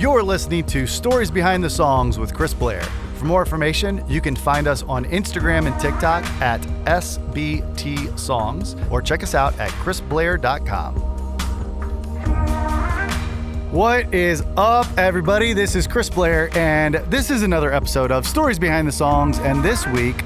You're listening to Stories Behind the Songs with Chris Blair. For more information, you can find us on Instagram and TikTok at SBTSongs or check us out at chrisblair.com. What is up, everybody? This is Chris Blair, and this is another episode of Stories Behind the Songs, and this week,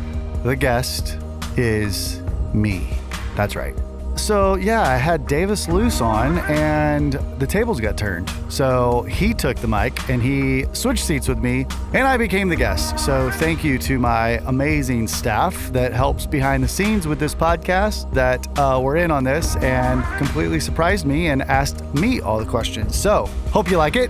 the guest is me. That's right. So yeah, I had Davis Luce on and the tables got turned. So he took the mic and he switched seats with me and I became the guest. So thank you to my amazing staff that helps behind the scenes with this podcast that were in on this and completely surprised me and asked me all the questions. So hope you like it.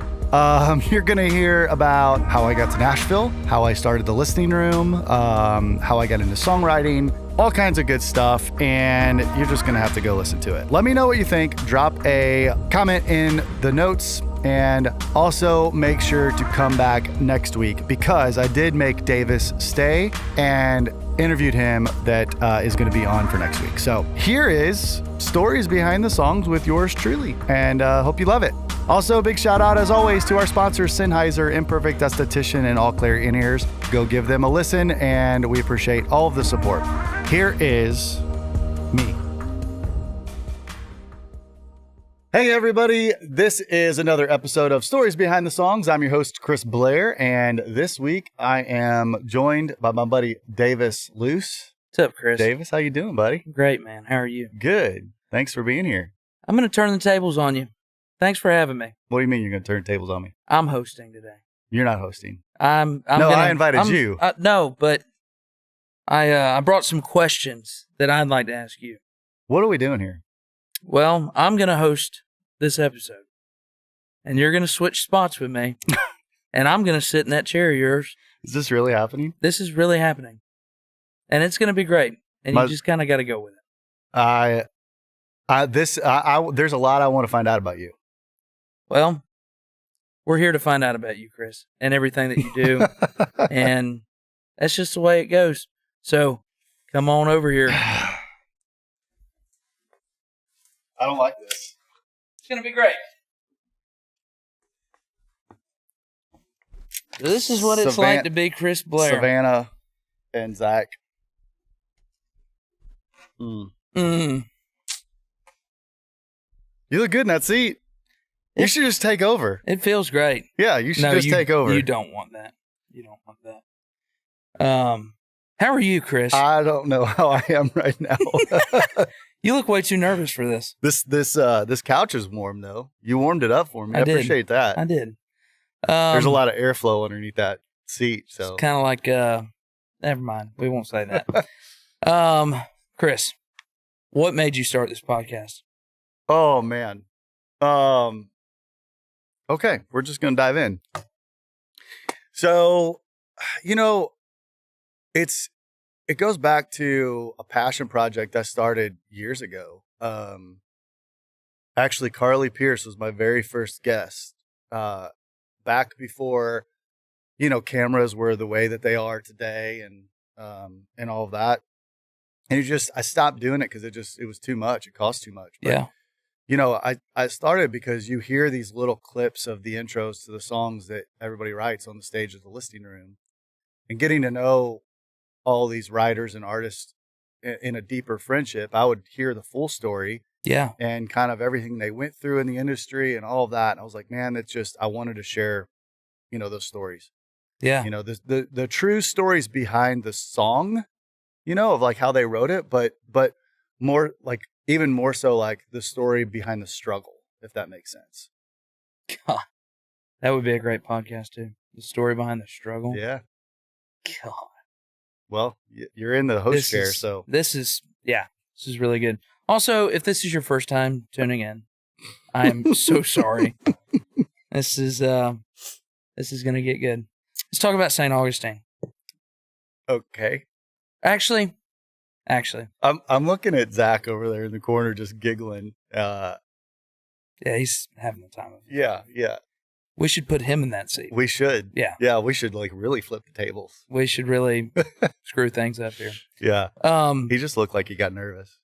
You're going to hear about how I got to Nashville, how I started the listening room, how I got into songwriting, all kinds of good stuff, and you're just going to have to go listen to it. Let me know what you think. Drop a comment in the notes, and also make sure to come back next week because I did make Davis stay and interviewed him that is going to be on for next week. So here is Stories Behind the Songs with yours truly, and hope you love it. Also, big shout out as always to our sponsors, Sennheiser, Imperfect Esthetician, and All Clear In-Ears. Go give them a listen, and we appreciate all of the support. Here is me. Hey everybody, this is another episode of Stories Behind the Songs. I'm your host, Chris Blair, and this week I am joined by my buddy, Davis Luce. What's up, Chris? Davis, how you doing, buddy? Great, man. How are you? Good. Thanks for being here. I'm going to turn the tables on you. Thanks for having me. What do you mean you're going to turn tables on me? I'm hosting today. You're not hosting. I invited you. No, but I brought some questions that I'd like to ask you. What are we doing here? Well, I'm going to host this episode, and you're going to switch spots with me, and I'm going to sit in that chair of yours. Is this really happening? This is really happening, and it's going to be great, and you just kind of got to go with it. There's a lot I want to find out about you. Well, we're here to find out about you, Chris, and everything that you do, and that's just the way it goes. So, come on over here. I don't like this. It's going to be great. This is what it's like to be Chris Blair. Savannah and Zach. You look good in that seat. You should just take over. It feels great. Yeah, you should take over. You don't want that. You don't want that. How are you, Chris? I don't know how I am right now. You look way too nervous for this. This couch is warm though. You warmed it up for me. I appreciate that. I did. There's a lot of airflow underneath that seat, so it's kind of like never mind. We won't say that. Chris, what made you start this podcast? Oh man. Okay, we're just going to dive in. So, it goes back to a passion project I started years ago. Actually, Carly Pierce was my very first guest. Back before, cameras were the way that they are today and all of that. And I stopped doing it because it was too much. It cost too much. But, yeah. I started because you hear these little clips of the intros to the songs that everybody writes on the stage of the listening room, and getting to know all these writers and artists in a deeper friendship. I would hear the full story, yeah, and kind of everything they went through in the industry and all of that. And I was like, man, I wanted to share, those stories. Yeah, the true stories behind the song, of like how they wrote it, but more like. Even more so like the story behind the struggle, if that makes sense. God, that would be a great podcast too. The story behind the struggle. Yeah. God. Well, you're in the host chair, so. This is really good. Also, if this is your first time tuning in, I'm so sorry. This is going to get good. Let's talk about St. Augustine. Okay. Actually, I'm looking at Zach over there in the corner, just giggling. Yeah, he's having the time of it. Yeah. We should put him in that seat. We should. Yeah, we should like really flip the tables. We should really screw things up here. Yeah. He just looked like he got nervous.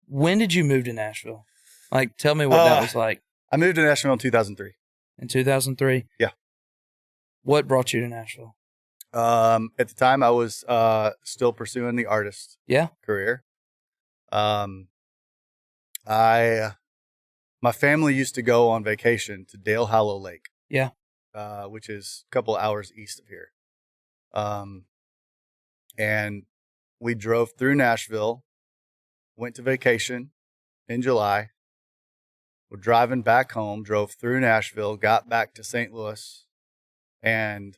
When did you move to Nashville? Like, tell me what that was like. I moved to Nashville in 2003. In 2003? Yeah. What brought you to Nashville? At the time, I was still pursuing the artist career. My family used to go on vacation to Dale Hollow Lake. Yeah. Which is a couple hours east of here. And we drove through Nashville, went to vacation in July. We're driving back home, drove through Nashville, got back to St. Louis. And,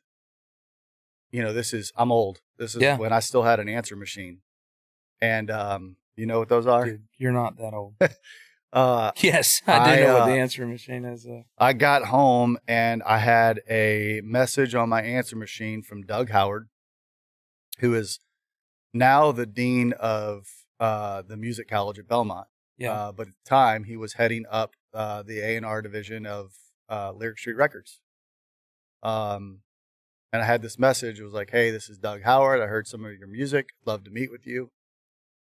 I'm old. This is when I still had an answer machine. And, you know what those are? Dude, you're not that old. Yes, I do know what the answer machine is. I got home and I had a message on my answer machine from Doug Howard, who is now the dean of the music college at Belmont. Yeah. But at the time, he was heading up the A&R division of Lyric Street Records. And I had this message. It was like, hey, this is Doug Howard. I heard some of your music. I'd love to meet with you.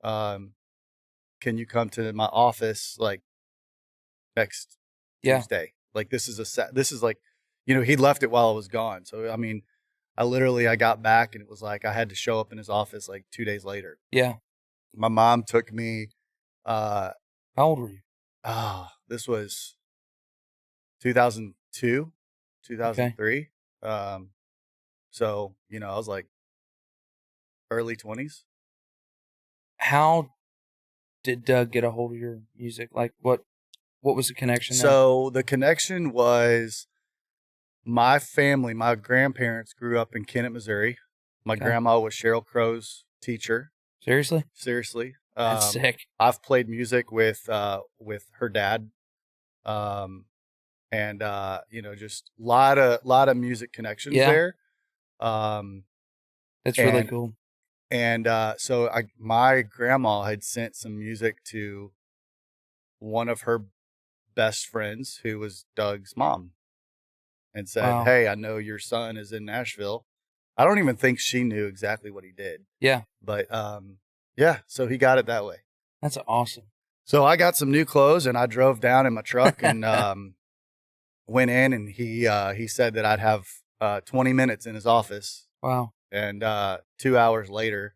Can you come to my office like next Tuesday? Like this is like, he left it while I was gone. So, I mean, I got back and it was like, I had to show up in his office like 2 days later. Yeah. My mom took me, how old were you? This was 2002, 2003. Okay. So, I was like early 20s. How did Doug get a hold of your music? Like what was the connection there? So the connection was my family, my grandparents grew up in Kennett, Missouri. My grandma was Sheryl Crow's teacher. Seriously? Seriously. That's sick. I've played music with her dad. And just a lot of music connections there. That's really cool. And so my grandma had sent some music to one of her best friends who was Doug's mom and said, hey, I know your son is in Nashville. I don't even think she knew exactly what he did. Yeah. But so he got it that way. That's awesome. So I got some new clothes and I drove down in my truck and went in and he said that I'd have 20 minutes in his office. Wow. And 2 hours later,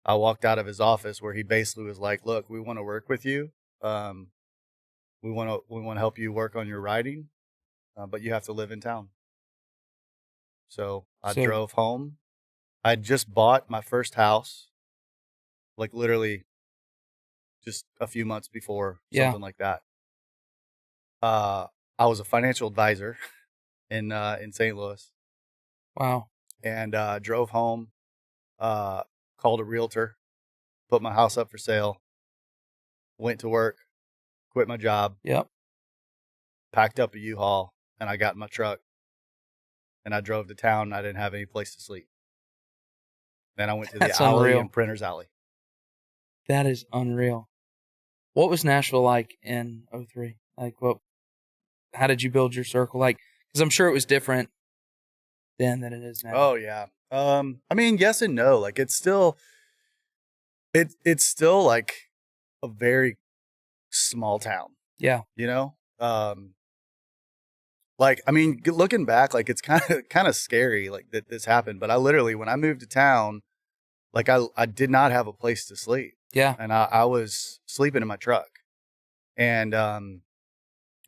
I walked out of his office where he basically was like, look, we want to work with you. We want to help you work on your writing, but you have to live in town. So I drove home. I just bought my first house, like literally just a few months before, something like that. I was a financial advisor in St. Louis. Wow. And drove home, called a realtor, put my house up for sale, went to work, quit my job, packed up a U-Haul, and I got in my truck, and I drove to town, and I didn't have any place to sleep. Then I went to the alley in Printer's Alley. That is unreal. What was Nashville like in 2003? Like, how did you build your circle? Like, because I'm sure it was different then than it is now. Oh yeah. I mean, yes and no. Like it's still like a very small town. Yeah. Like, I mean, looking back, like it's kind of scary like that this happened. But I literally, when I moved to town, like I did not have a place to sleep. Yeah. And I was sleeping in my truck. And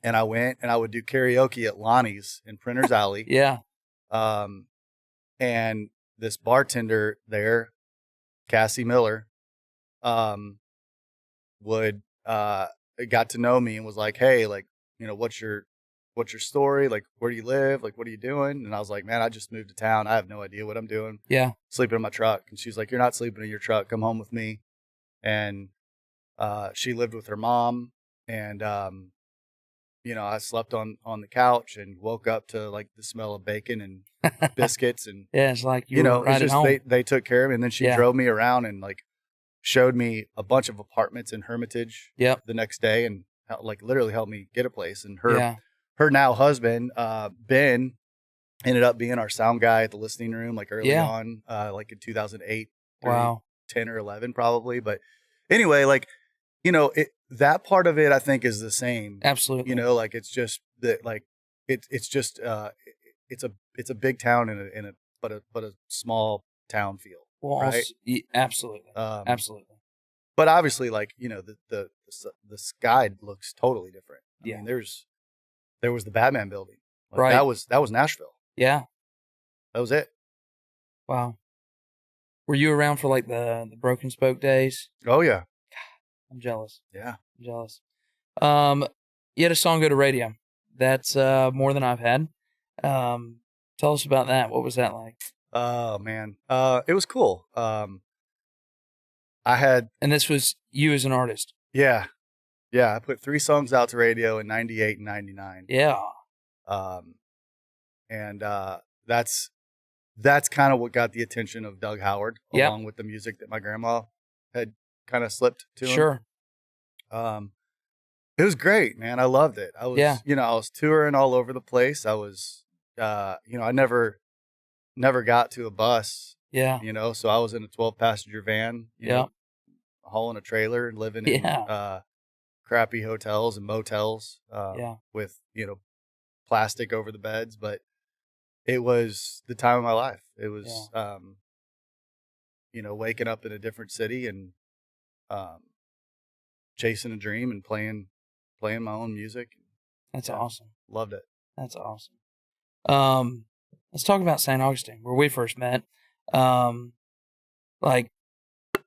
I went and I would do karaoke at Lonnie's in Printer's Alley. Yeah. And this bartender there, Cassie Miller, would got to know me and was like, hey, like, what's your story? Like, where do you live? Like, what are you doing? And I was like, man, I just moved to town. I have no idea what I'm doing. Yeah. Sleeping in my truck. And she's like, you're not sleeping in your truck. Come home with me. And she lived with her mom. And, I slept on the couch and woke up to like the smell of bacon and biscuits. And, yeah, it's like, you know, right at home. They took care of me. And then she drove me around and like showed me a bunch of apartments in Hermitage the next day and like literally helped me get a place. And her now husband, Ben, ended up being our sound guy at the listening room, like early on, like in 2008, 10 or 11 probably. But anyway, like, that part of it, I think is the same. Absolutely. Like it's just that, like, it's just it's a big town in a but a small town feel, Well, right? absolutely, Um, absolutely. but obviously, like, you know, the sky looks totally different. I Yeah. mean, there was the Batman building, like, Right. that was Nashville. Yeah. That was it. Wow. Were you around for like the Broken Spoke days? Oh yeah, I'm jealous. yeah. I'm jealous. You had a song go to radio. That's more than I've had. Tell us about that. What was that like? Oh man, it was cool. I had And this was you as an artist. yeah. I put 3 songs out to radio in '98 and '99. Yeah. Um, and that's kind of what got the attention of Doug Howard, Yep. along with the music that my grandma had kind of slipped to him. Sure. It was great, man. I loved it. I was, Yeah. you know, I was touring all over the place. I was, you know, I never got to a bus, Yeah. you know, so I was in a 12-passenger van, you Yeah. know, hauling a trailer and living in Yeah. crappy hotels and motels Yeah. with, you know, plastic over the beds. But it was the time of my life. It was, you know, waking up in a different city and chasing a dream and playing my own music. That's Yeah. awesome. Loved it. That's awesome. Let's talk about St. Augustine, where we first met. Like,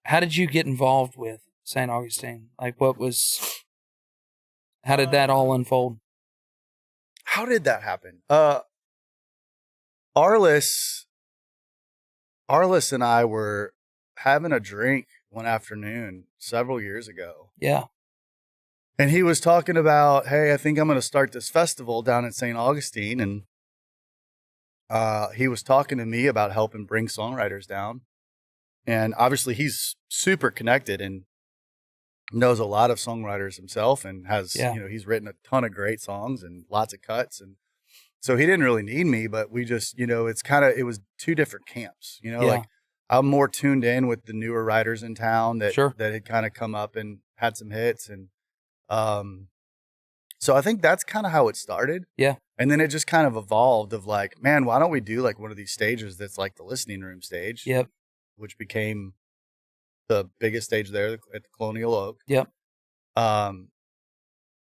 how did you get involved with St. Augustine? Like, how did that all unfold? How did that happen? Arliss and I were having a drink one afternoon several years ago. Yeah. And he was talking about, hey, I think I'm going to start this festival down in St. Augustine. And he was talking to me about helping bring songwriters down. And obviously he's super connected and knows a lot of songwriters himself and has, you know, he's written a ton of great songs and lots of cuts. And so he didn't really need me, but we just, you know, it was 2 different camps, you know, like I'm more tuned in with the newer writers in town that had kind of come up and had some hits. And so I think that's kind of how it started. Yeah. And then it just kind of evolved of like, man, why don't we do like one of these stages that's like the listening room stage? Yep. Which became the biggest stage there at the Colonial Oak. Yep.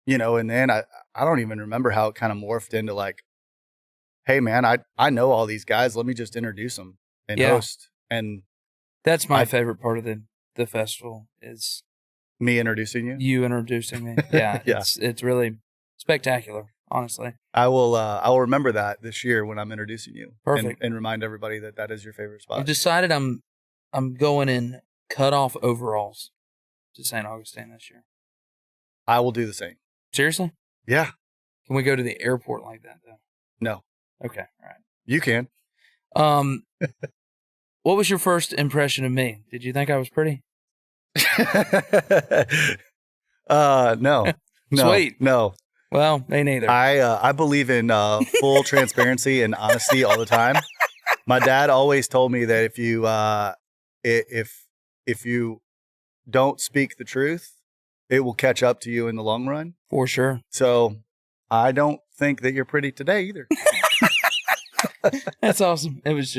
You know, and then I don't even remember how it kind of morphed into like, hey man, I know all these guys. Let me just introduce them and host. And that's my favorite part of the festival is me introducing you. You introducing me. Yeah. It's really spectacular, honestly. I will remember that this year when I'm introducing you. Perfect. And remind everybody that is your favorite spot. I've decided I'm going in cut-off overalls to St. Augustine this year. I will do the same. Seriously? Yeah. Can we go to the airport like that, though? No. Okay, all right. You can. What was your first impression of me? Did you think I was pretty? No. Sweet. No. Well, me neither. I believe in full transparency and honesty all the time. My dad always told me that if you don't speak the truth, it will catch up to you in the long run. For sure. So I don't think that you're pretty today either. That's awesome. It was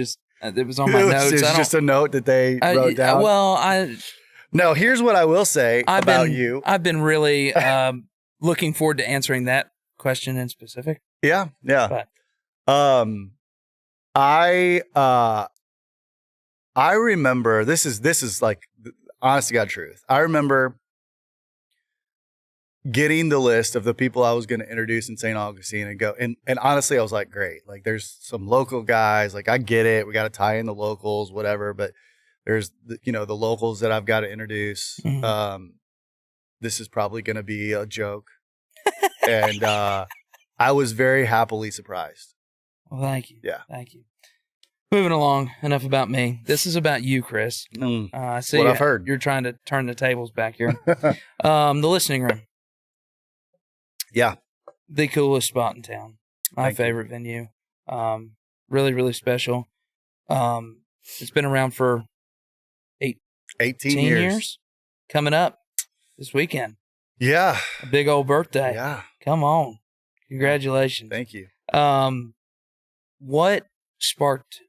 on my notes. It's just a note that they wrote down. Well, no, here's what I will say about you. I've been really looking forward to answering that question in specific. Yeah. But. I remember this is like honest to God truth. I remember getting the list of the people I was going to introduce in St. Augustine and go and honestly I was like, great, like there's some local guys, like I get it, we got to tie in the locals, whatever, but there's the locals that I've got to introduce. Mm-hmm. This is probably going to be a joke. And I was very happily surprised. Well, thank you. Yeah. Thank you. Moving along, enough about me. This is about you, Chris. I see what I've heard. You're trying to turn the tables back here. The listening room. Yeah. The coolest spot in town. My favorite venue. Really, really special. It's been around for 18 years. Coming up this weekend. Yeah. A big old birthday. Yeah. Come on. Congratulations. Thank you. What sparked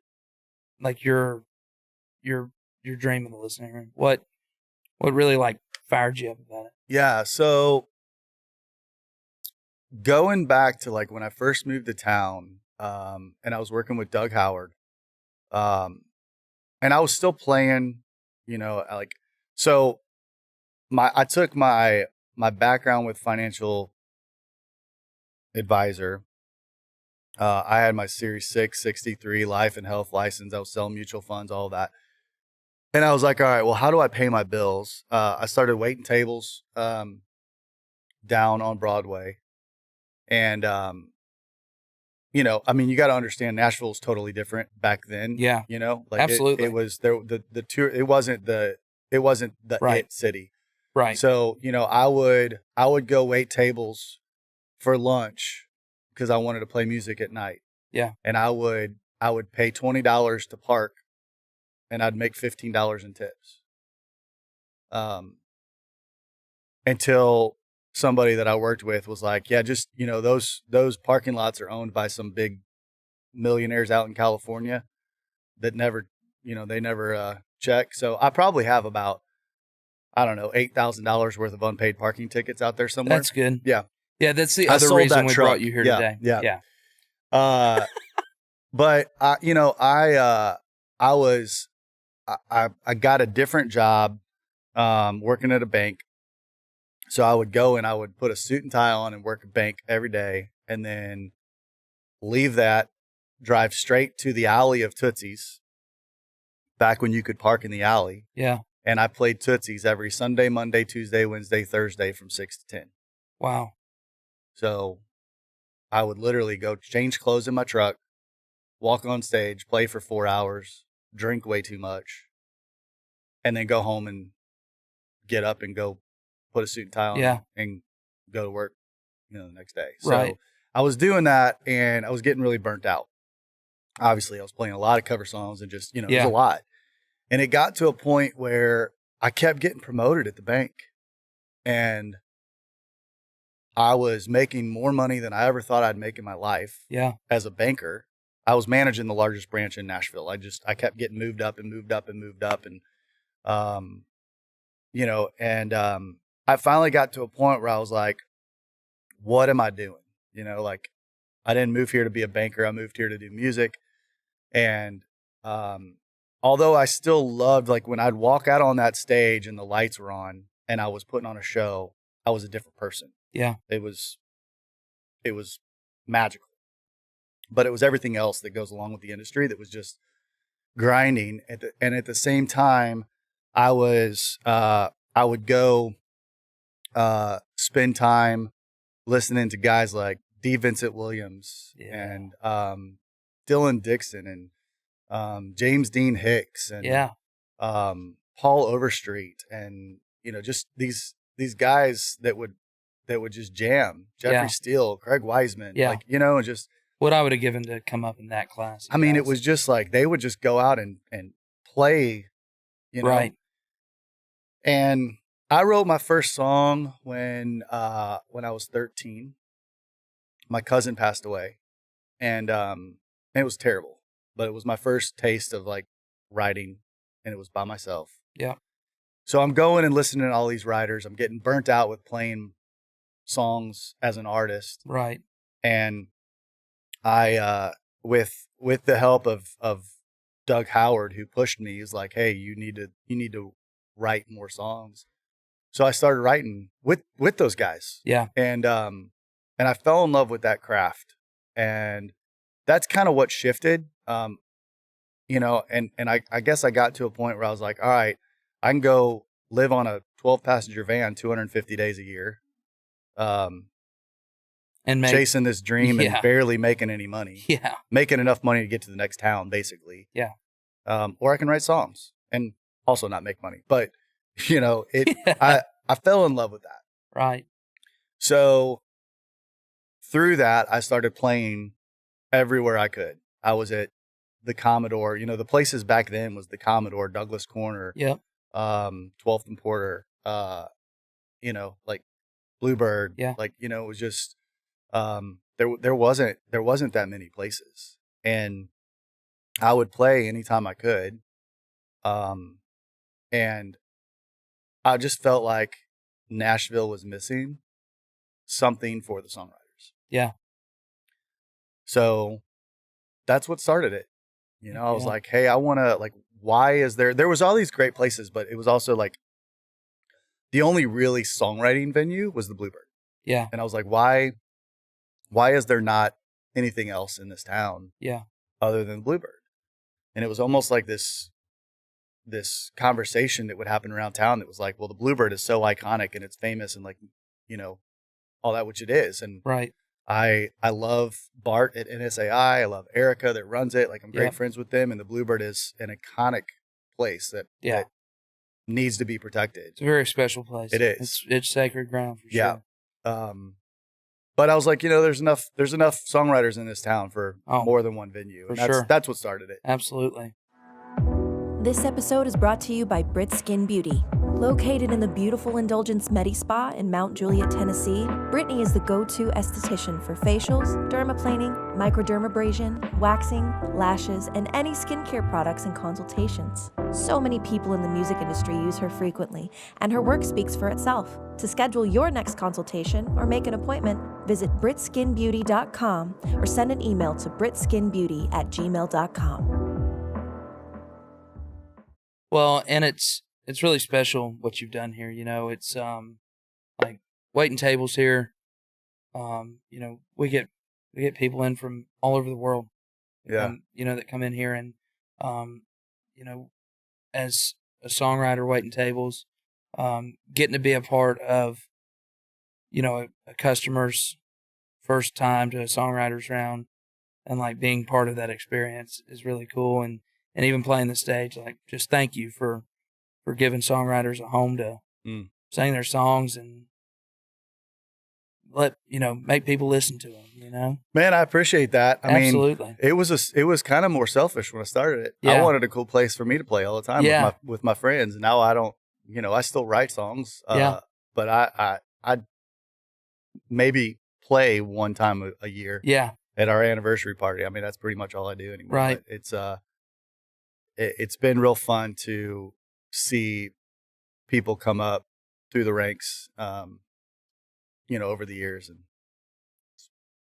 like your dream in the listening room? What really like fired you up about it? Yeah. So going back to like when I first moved to town, and I was working with Doug Howard, um, and I was still playing, like, so I took my background with financial advisor. I had my Series 663 life and health license. I was selling mutual funds, all that. And I was like, all right, well, how do I pay my bills? I started waiting tables down on Broadway. And, I mean, you got to understand Nashville was totally different back then. Yeah. Like Absolutely. it was there, the tour, it wasn't the Right. it city. Right. So, I would go wait tables for lunch because I wanted to play music at night. Yeah. And I would pay $20 to park and I'd make $15 in tips. Until somebody that I worked with was like, yeah, just, those parking lots are owned by some big millionaires out in California that never, they never check. So I probably have about, I don't know, $8,000 worth of unpaid parking tickets out there somewhere. That's good. Yeah. Yeah, that's the I other sold reason that we truck. brought you here Yeah, today. yeah. Yeah. But I got a different job, working at a bank. So I would go and I would put a suit and tie on and work a bank every day and then leave that, drive straight to the alley of Tootsie's back when you could park in the alley. Yeah. And I played Tootsie's every Sunday, Monday, Tuesday, Wednesday, Thursday from 6 to 10. Wow. So I would literally go change clothes in my truck, walk on stage, play for 4 hours, drink way too much, and then go home and get up and go put a suit and tie on and go to work, the next day. So Right. I was doing that and I was getting really burnt out. Obviously, I was playing a lot of cover songs and just, it was a lot. And it got to a point where I kept getting promoted at the bank and I was making more money than I ever thought I'd make in my life. Yeah. As a banker. I was managing the largest branch in Nashville. I kept getting moved up and moved up and moved up. And, I finally got to a point where I was like, what am I doing? Like I didn't move here to be a banker. I moved here to do music. And, although I still loved, like when I'd walk out on that stage and the lights were on and I was putting on a show, I was a different person. Yeah. It was magical, but it was everything else that goes along with the industry that was just grinding. And at the same time, I would go, spend time listening to guys like D. Vincent Williams and, Dylan Dixon and, James Dean Hicks and, Paul Overstreet and, just these guys that would just jam. Jeffrey Steele, Craig Wiseman, and just what I would have given to come up in that class. I mean, it was just like they would just go out and play, Right. And I wrote my first song when I was 13. My cousin passed away, and it was terrible, but it was my first taste of like writing, and it was by myself. Yeah. So I'm going and listening to all these writers. I'm getting burnt out with playing songs as an artist. Right. And I, with the help of Doug Howard, who pushed me, he was like, hey, you need to write more songs. So I started writing with those guys. Yeah. And I fell in love with that craft. And that's kind of what shifted, and I guess I got to a point where I was like, all right, I can go live on a 12-passenger van 250 days a year, and chasing this dream and barely making any money. Yeah. Making enough money to get to the next town, basically. Yeah. Or I can write songs and also not make money. But, I fell in love with that. Right. So through that, I started playing everywhere I could. I was at the Commodore, the places back then was the Commodore, Douglas Corner, 12th and Porter, like Bluebird, it was just, there there wasn't that many places, and I would play anytime I could. And I just felt like Nashville was missing something for the songwriters. Yeah. So that's what started it. I was Yeah. like, hey, I want to, like, why is there was all these great places, but it was also like the only really songwriting venue was the Bluebird. Yeah. And I was like, why is there not anything else in this town Yeah. other than Bluebird? And it was almost like this conversation that would happen around town that was like, well, the Bluebird is so iconic and it's famous and, like, all that, which it is. And Right. I love Bart at NSAI. I love Erica that runs it. Like, I'm great friends with them, and the Bluebird is an iconic place that needs to be protected. It's a very special place. It is. It's sacred ground for sure. But I was like, there's enough songwriters in this town for more than one venue. For And sure. That's what started it. Absolutely. This episode is brought to you by Brit Skin Beauty. Located in the beautiful Indulgence Medi Spa in Mount Juliet, Tennessee, Brittany is the go-to esthetician for facials, dermaplaning, microdermabrasion, waxing, lashes, and any skincare products and consultations. So many people in the music industry use her frequently, and her work speaks for itself. To schedule your next consultation or make an appointment, visit britskinbeauty.com or send an email to britskinbeauty@gmail.com. Well, and it's really special what you've done here. It's like waiting tables here. We get people in from all over the world. Yeah. That come in here, and as a songwriter waiting tables, getting to be a part of a customer's first time to a songwriter's round, and like being part of that experience is really cool. And even playing the stage, like, just thank you for giving songwriters a home to sing their songs and make people listen to them, Man, I appreciate that. Absolutely. mean, it was kind of more selfish when I started it. Yeah. I wanted a cool place for me to play all the time with my friends. And now I don't, I still write songs. But I maybe play one time a year. Yeah. At our anniversary party. I mean, that's pretty much all I do anymore. Right. But it's been real fun to see people come up through the ranks, over the years, and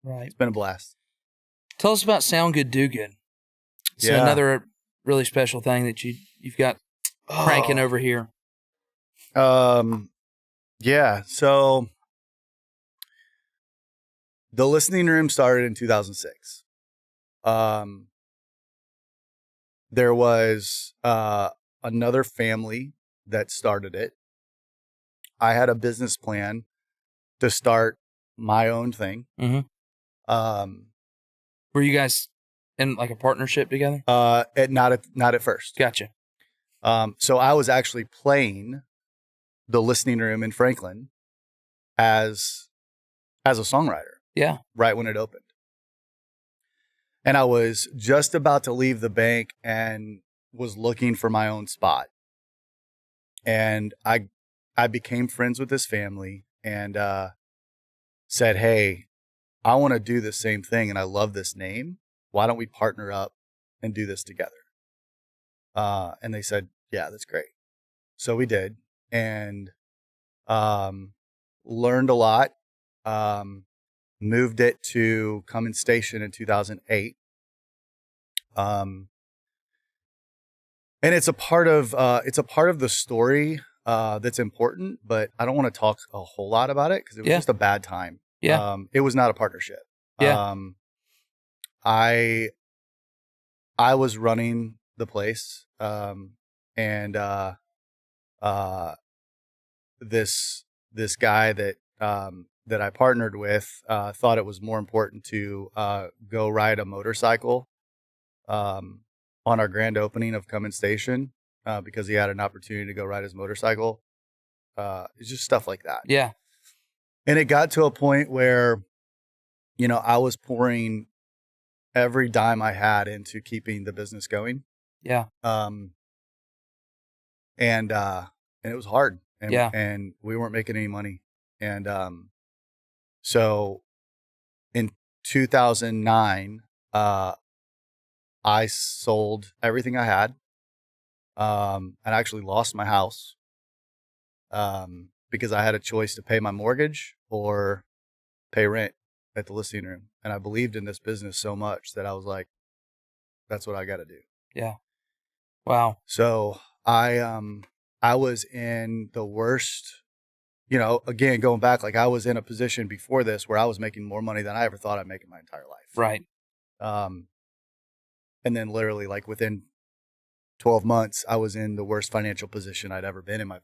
it's been a blast. Tell us about Sound Good, Do Good. It's another really special thing that you've got cranking over here. Yeah. So the listening room started in 2006. There was another family that started it. I had a business plan to start my own thing. Mm-hmm. Were you guys in like a partnership together? Not at first. Gotcha. So I was actually playing the listening room in Franklin as a songwriter. Yeah. Right when it opened. And I was just about to leave the bank and was looking for my own spot. And I became friends with this family and said, hey, I want to do the same thing and I love this name. Why don't we partner up and do this together? And they said, yeah, that's great. So we did, and learned a lot. Moved it to Cummins Station in 2008. And it's a part of the story that's important, but I don't want to talk a whole lot about it because it was just a bad time. Yeah. It was not a partnership. Yeah. I was running the place, and this guy that I partnered with thought it was more important to go ride a motorcycle on our grand opening of Cummins Station because he had an opportunity to go ride his motorcycle. It's just stuff like that. Yeah. And it got to a point where, I was pouring every dime I had into keeping the business going. Yeah. And it was hard. And, and we weren't making any money. And so in 2009, I sold everything I had. And actually lost my house because I had a choice to pay my mortgage or pay rent at the listing room. And I believed in this business so much that I was like, that's what I got to do. Yeah. Wow. So I was in the worst, again, going back, like I was in a position before this where I was making more money than I ever thought I'd make in my entire life. Right. And then literally like within 12 months, I was in the worst financial position I'd ever been in my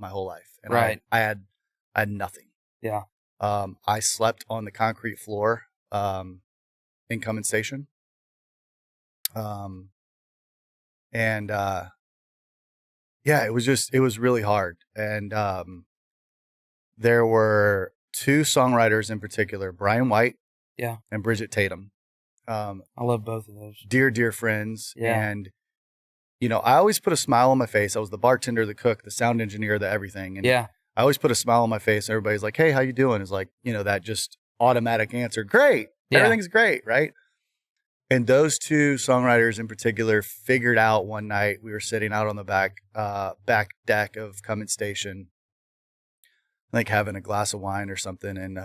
whole life. And right. I had nothing. Yeah. I slept on the concrete floor in Cummins Station. It was really hard. And there were two songwriters in particular, Brian White and Bridget Tatum. I love both of those. Dear friends. Yeah. And, I always put a smile on my face. I was the bartender, the cook, the sound engineer, the everything. And I always put a smile on my face. And everybody's like, hey, how you doing? It's like, that just automatic answer. Great. Yeah. Everything's great. Right. And those two songwriters in particular figured out one night, we were sitting out on the back deck of Cummins Station, like having a glass of wine or something. And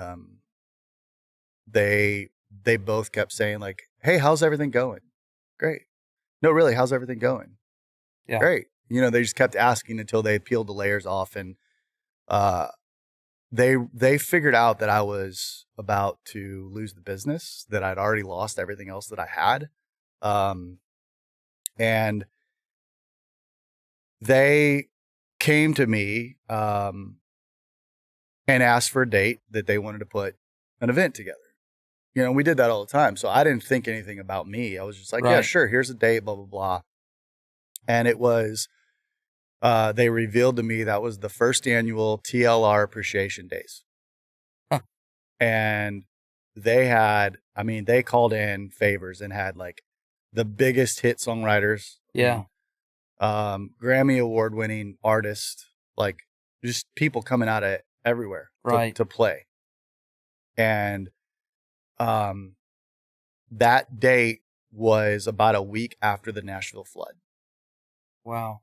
they both kept saying like, hey, how's everything going? Great. No, really, how's everything going? Yeah. Great. They just kept asking until they peeled the layers off. And they figured out that I was about to lose the business, that I'd already lost everything else that I had. And they came to me and asked for a date that they wanted to put an event together. We did that all the time. So I didn't think anything about me. I was just like, yeah, sure. Here's a date, blah, blah, blah. And it was, they revealed to me that was the first annual TLR Appreciation Days. Huh. And they called in favors and had like the biggest hit songwriters. Yeah. Grammy award winning artists, like just people coming out of everywhere to play. And that date was about a week after the Nashville flood. Wow.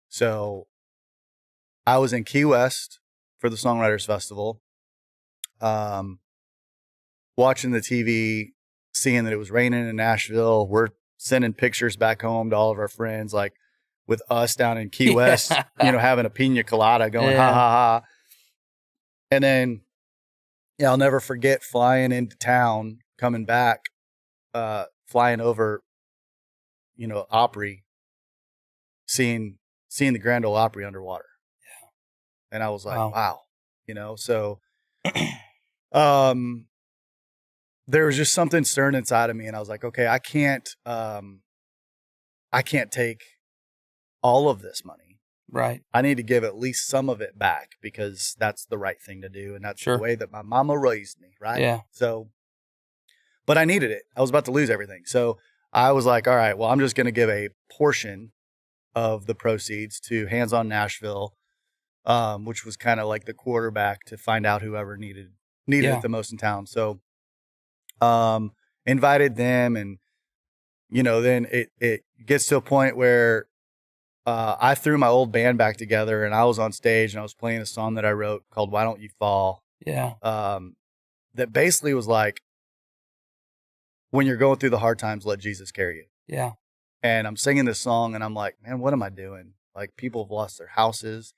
So I was in Key West for the Songwriters Festival, watching the TV, seeing that it was raining in Nashville. We're sending pictures back home to all of our friends, like with us down in Key West, having a pina colada going, ha, ha, ha. And then, I'll never forget flying into town, coming back, flying over, Opry, seeing the Grand Ole Opry underwater. Yeah. And I was like, wow. So there was just something stirring inside of me, and I was like, okay, I can't take all of this money. Right. I need to give at least some of it back because that's the right thing to do. And that's the way that my mama raised me. Right. Yeah. So, but I needed it. I was about to lose everything. So I was like, all right, well, I'm just going to give a portion of the proceeds to Hands on Nashville, which was kind of like the quarterback to find out whoever needed it the most in town. So, invited them, and, then it gets to a point where, I threw my old band back together, and I was on stage and I was playing a song that I wrote called Why Don't You Fall? Yeah. That basically was like, when you're going through the hard times, let Jesus carry you. Yeah. And I'm singing this song and I'm like, man, what am I doing? Like, people have lost their houses,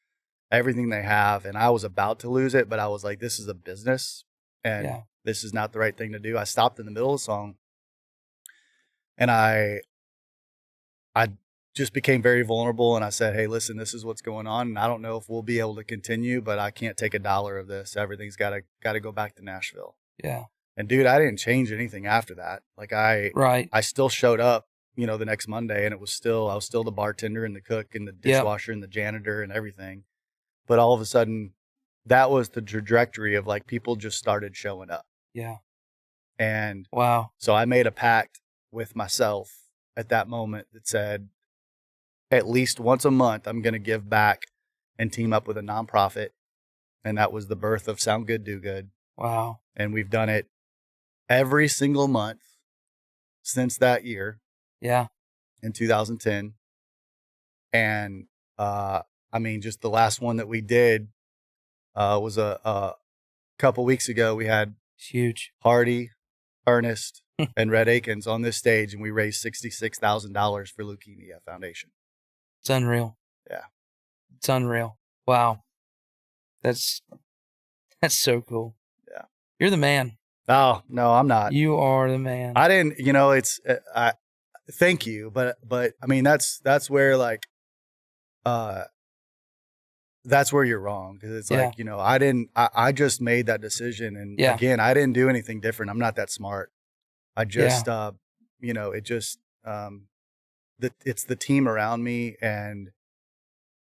everything they have. And I was about to lose it, but I was like, this is a business and this is not the right thing to do. I stopped in the middle of the song and I just became very vulnerable. And I said, hey, listen, this is what's going on. And I don't know if we'll be able to continue, but I can't take $1 of this. Everything's got to go back to Nashville. Yeah. And dude, I didn't change anything after that. Like I still showed up, the next Monday, and I was still the bartender and the cook and the dishwasher and the janitor and everything. But all of a sudden that was the trajectory of like people just started showing up. Yeah. And wow. So I made a pact with myself at that moment that said, at least once a month, I'm going to give back and team up with a nonprofit. And that was the birth of Sound Good, Do Good. Wow. And we've done it every single month since that year. Yeah. In 2010. And I mean, just the last one that we did was a couple weeks ago. We had It's huge. Hardy, Ernest, and Red Akins on this stage, and we raised $66,000 for Leukemia Foundation. It's unreal. Yeah. It's unreal. Wow. That's so cool. Yeah. You're the man. Oh, no, I'm not. You are the man. I didn't, it's, thank you. But I mean, that's where like, that's where you're wrong. Cause it's like, I just made that decision. And again, I didn't do anything different. I'm not that smart. I just, it just, it's the team around me and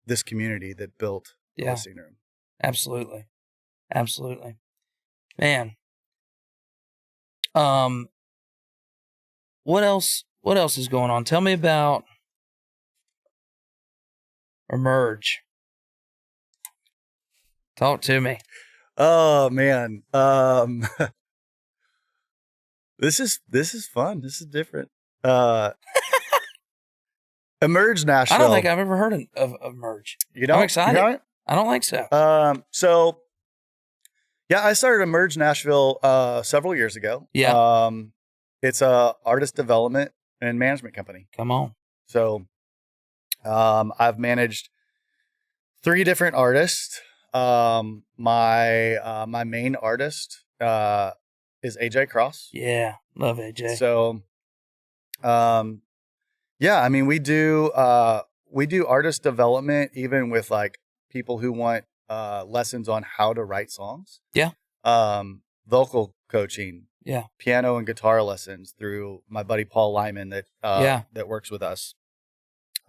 this community that built the listening room. Absolutely. Absolutely. Man. What else is going on? Tell me about Emerge. Talk to me. Oh man. This is fun. This is different. Emerge Nashville. I don't think I've ever heard of Emerge. I'm excited. I don't think so. So yeah, I started Emerge Nashville several years ago. Yeah. It's a artist development and management company. Come on. So I've managed 3 different artists. My main artist is AJ Cross. Yeah, love AJ. So yeah, I mean we do artist development even with like people who want lessons on how to write songs. Yeah. Vocal coaching. Yeah. Piano and guitar lessons through my buddy Paul Lyman that works with us.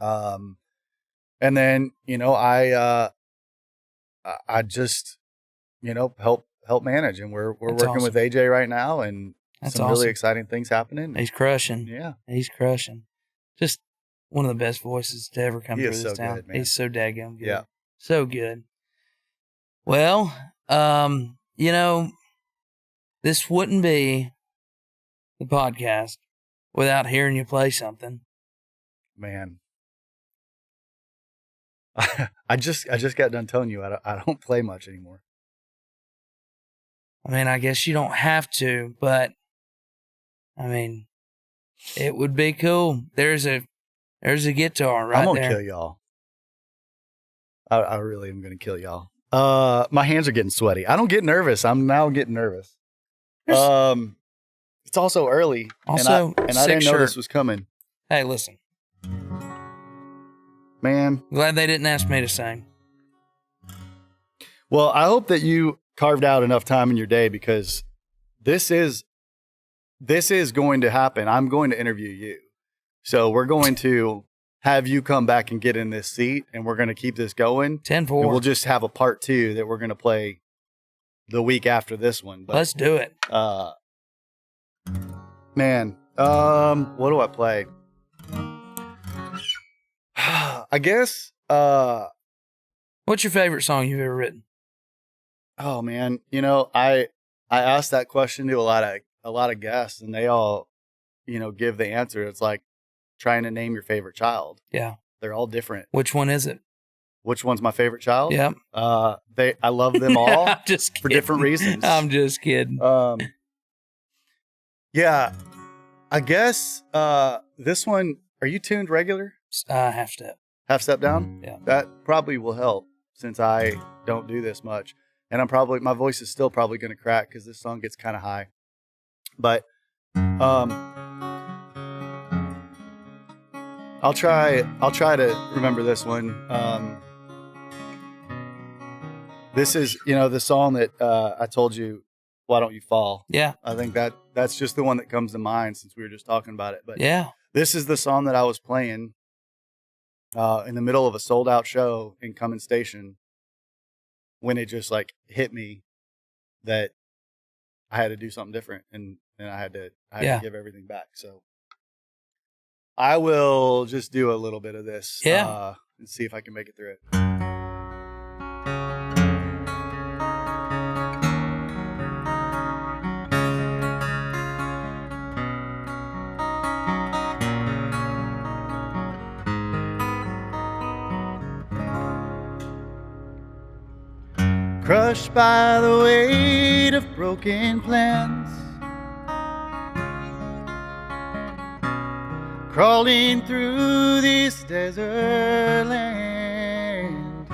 And then, I just, help manage, and we're That's working awesome. with AJ right now, and That's some awesome. really exciting things happening. He's crushing. Yeah. He's crushing. Just one of the best voices to ever come He through is this so town. good, man. He's so daggum good. Yeah. So good. Well, this wouldn't be the podcast without hearing you play something. Man. I just got done telling you I don't play much anymore. I mean, I guess you don't have to, but I mean, it would be cool. There's a guitar right there. I'm gonna kill y'all. I really am gonna kill y'all. My hands are getting sweaty. I don't get nervous. I'm now getting nervous. It's also early. Also, and I didn't know this was coming. Hey, listen. Man. Glad they didn't ask me to sing. Well, I hope that you carved out enough time in your day, because this is going to happen. I'm going to interview you. So we're going to have you come back and get in this seat, and we're going to keep this going. 10-4. And we'll just have a part 2 that we're going to play the week after this one. But, let's do it. Man, what do I play? I guess. What's your favorite song you've ever written? Oh man, I asked that question to a lot of guests, and they all, give the answer. It's like trying to name your favorite child. Yeah, they're all different. Which one is it? Which one's my favorite child? Yeah. I love them all. I'm just kidding. For different reasons. I'm just kidding. Yeah, I guess this one. Are you tuned regular? Half step. Half step down? Yeah. That probably will help, since I don't do this much. And my voice is still probably going to crack because this song gets kind of high. But I'll try to remember this one. This is, the song that I told you, Why Don't You Fall? Yeah. I think that's just the one that comes to mind since we were just talking about it. But yeah, this is the song that I was playing in the middle of a sold out show in Cummins Station, when it just like hit me that I had to do something different, and I had to give everything back. So I will just do a little bit of this and see if I can make it through it. crushed by the weight of broken plans, crawling through this desert land.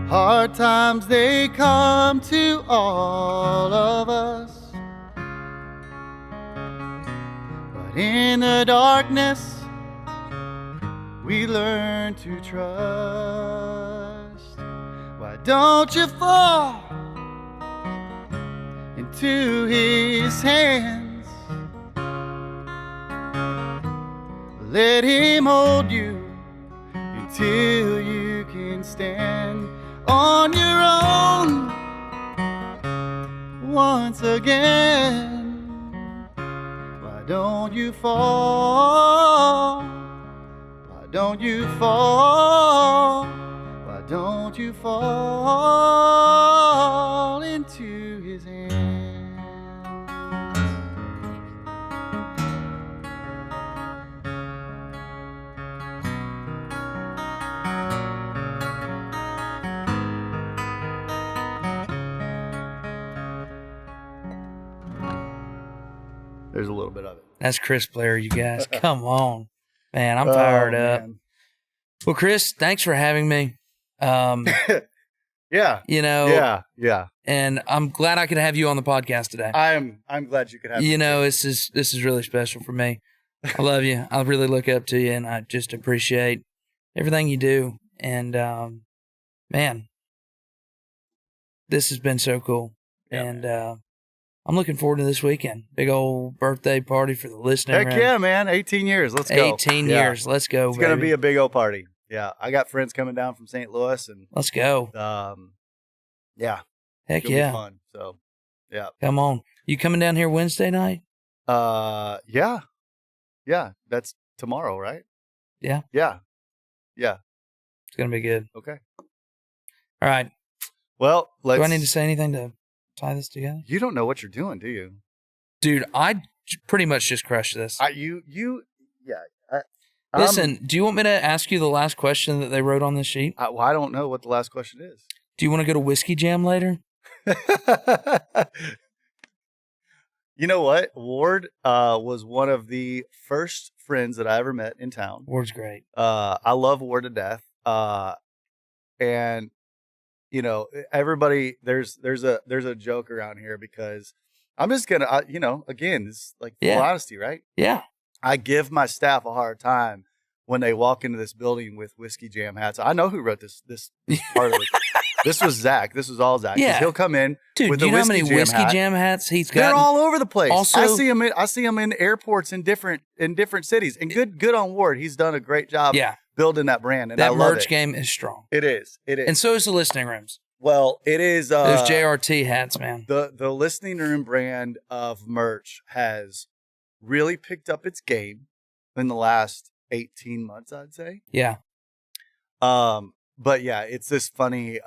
Hard times, they come to all of us, but in the darkness we learn to trust. Why don't you fall into his hands? Let him hold you until you can stand on your own once again. Why don't you fall? Why don't you fall? Why don't you fall into his hands? There's a little bit of it. That's Chris Blair, you guys. Come on. Man, I'm fired up. Man. Well, Chris, thanks for having me. Yeah. You know, Yeah. and I'm glad I could have you on the podcast today. I'm glad you could have me. You know, this is really special for me. I love you. I really look up to you, and I just appreciate everything you do. And man, this has been so cool. Yeah, and I'm looking forward to this weekend. Big old birthday party for the listener. Heck yeah, man. 18 years. Let's go. 18 Yeah. years. Let's go, It's baby. going to be a big old party. Yeah. I got friends coming down from St. Louis, and Let's go. yeah. Heck It'll yeah. be fun. So, yeah. Come on. You coming down here Wednesday night? Yeah. Yeah. That's tomorrow, right? Yeah. Yeah. Yeah. It's going to be good. Okay. All right. Well, let's. Do I need to say anything to tie this together? You don't know what you're doing, do you? Dude, I pretty much just crushed this. Yeah. Listen, do you want me to ask you the last question that they wrote on this sheet? Well, I don't know what the last question is. Do you want to go to Whiskey Jam later? You know what? Ward was one of the first friends that I ever met in town. Ward's great. I love Ward to death. And you know, everybody, there's a joke around here because I'm just gonna, again, it's like full honesty, right? Yeah. I give my staff a hard time when they walk into this building with Whiskey Jam hats. I know who wrote this part of it. This was Zach. This was all Zach. 'Cause Yeah. he'll come in. Dude, with do you know how many Jam Whiskey hat. Jam hats he's got? They're all over the place. Also- I see him in airports in different cities. And good on Ward. He's done a great job building that brand. And I that love merch it. game is strong. It is. And so is the listening rooms. Well, it is. Those JRT hats, man. The listening room brand of merch has really picked up its game in the last 18 months, I'd say. Yeah. But yeah, it's this funny,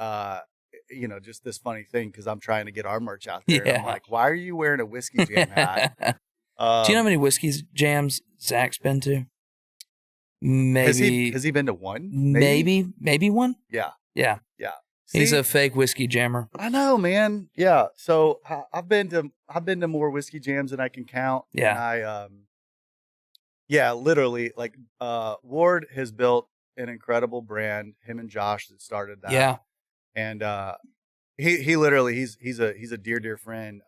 just this funny thing because I'm trying to get our merch out there. And I'm like, why are you wearing a Whiskey Jam hat? Do you know how many Whiskey Jams Zach's been to? Maybe. Has he been to one? Maybe one? Yeah. Yeah. Yeah. He's See? a fake whiskey jammer. I know, man. Yeah. So I've been to more Whiskey Jams than I can count. Yeah. And literally, like, Ward has built an incredible brand. Him and Josh that started that. Yeah. And he literally he's a dear friend.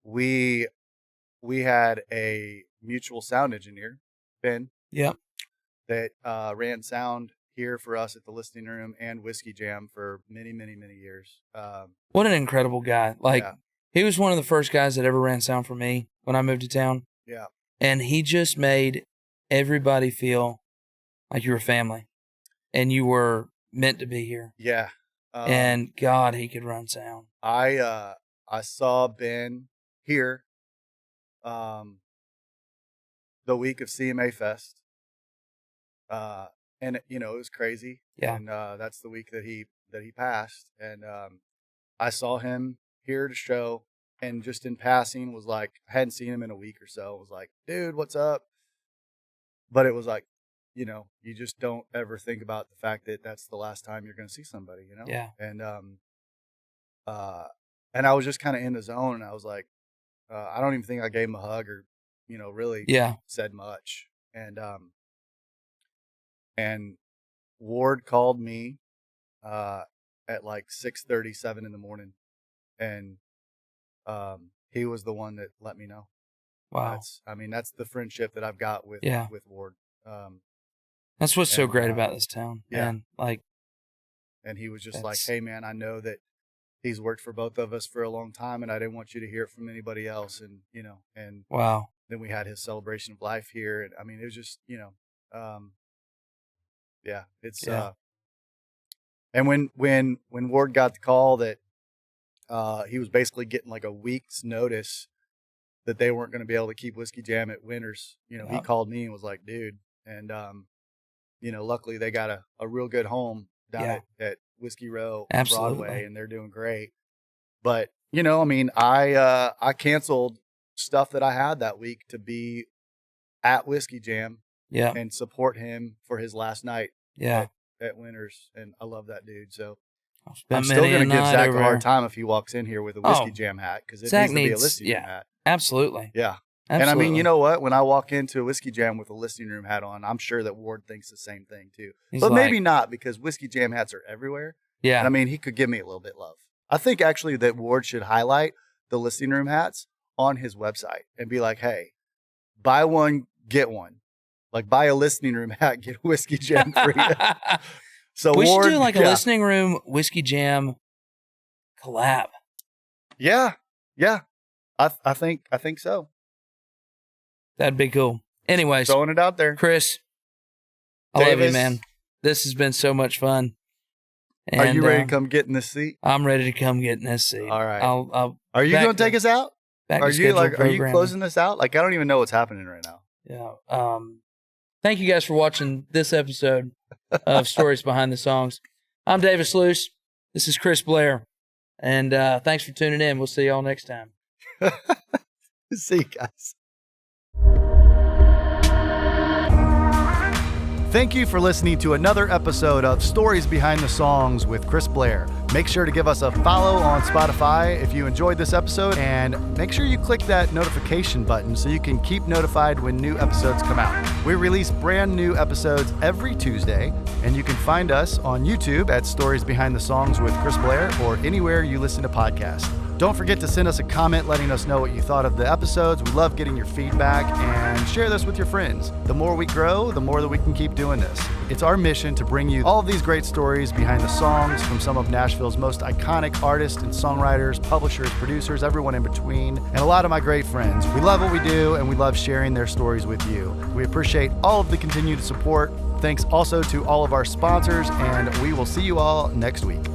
We had a mutual sound engineer, Ben. Yep. That ran sound here for us at the listening room and Whiskey Jam for many years. What an incredible guy. Like, he was one of the first guys that ever ran sound for me when I moved to town. Yeah. And he just made everybody feel like you were family and you were meant to be here. Yeah. And God, he could run sound. I saw Ben here the week of CMA Fest. And it was crazy. Yeah. And that's the week that he passed. And I saw him here at a show, and just in passing was like, I hadn't seen him in a week or so. Was like, dude, what's up? But it was like, you just don't ever think about the fact that that's the last time you're going to see somebody, Yeah. And I was just kind of in the zone, and I was like, I don't even think I gave him a hug or, really said much. And Ward called me at like 6:37 in the morning, and he was the one that let me know. Wow. That's the friendship that I've got with Ward. That's what's so great about this town. Yeah. Man. And he was just like, hey man, I know that he's worked for both of us for a long time, and I didn't want you to hear it from anybody else. And, and wow. Then we had his celebration of life here. And it was just, and when Ward got the call that he was basically getting like a week's notice that they weren't going to be able to keep Whiskey Jam at Winters, he called me and was like, dude. And, luckily they got a real good home down at Whiskey Row on Broadway, and they're doing great. But, I canceled stuff that I had that week to be at Whiskey Jam and support him for his last night at Winters. And I love that dude. So I'm still going to give Zach a hard time if he walks in here with a Whiskey Jam hat, because it needs to be a listening room hat. Absolutely. Yeah. Absolutely. And you know what? When I walk into a Whiskey Jam with a listening room hat on, I'm sure that Ward thinks the same thing too. But maybe not, because Whiskey Jam hats are everywhere. Yeah. And he could give me a little bit of love. I think actually that Ward should highlight the listening room hats on his website and be like, hey, buy one, get one. Like, buy a listening room hat, get Whiskey Jam free. So we should do like a listening room Whiskey Jam collab. Yeah. Yeah. I think so. That'd be cool. Anyways, throwing it out there. Chris, I love you, man. This has been so much fun. And, are you ready to come get in this seat? I'm ready to come get in this seat. All right. Are you going to take us out? Are you closing this out? Like, I don't even know what's happening right now. Yeah. Thank you guys for watching this episode of Stories Behind the Songs. I'm Davis Luce. This is Chris Blair. And thanks for tuning in. We'll see y'all next time. See you guys. Thank you for listening to another episode of Stories Behind the Songs with Chris Blair. Make sure to give us a follow on Spotify if you enjoyed this episode, and make sure you click that notification button so you can keep notified when new episodes come out. We release brand new episodes every Tuesday, and you can find us on YouTube at Stories Behind the Songs with Chris Blair, or anywhere you listen to podcasts. Don't forget to send us a comment letting us know what you thought of the episodes. We love getting your feedback, and share this with your friends. The more we grow, the more that we can keep doing this. It's our mission to bring you all of these great stories behind the songs from some of Nashville's most iconic artists and songwriters, publishers, producers, everyone in between, and a lot of my great friends. We love what we do, and we love sharing their stories with you. We appreciate all of the continued support. Thanks also to all of our sponsors, and we will see you all next week.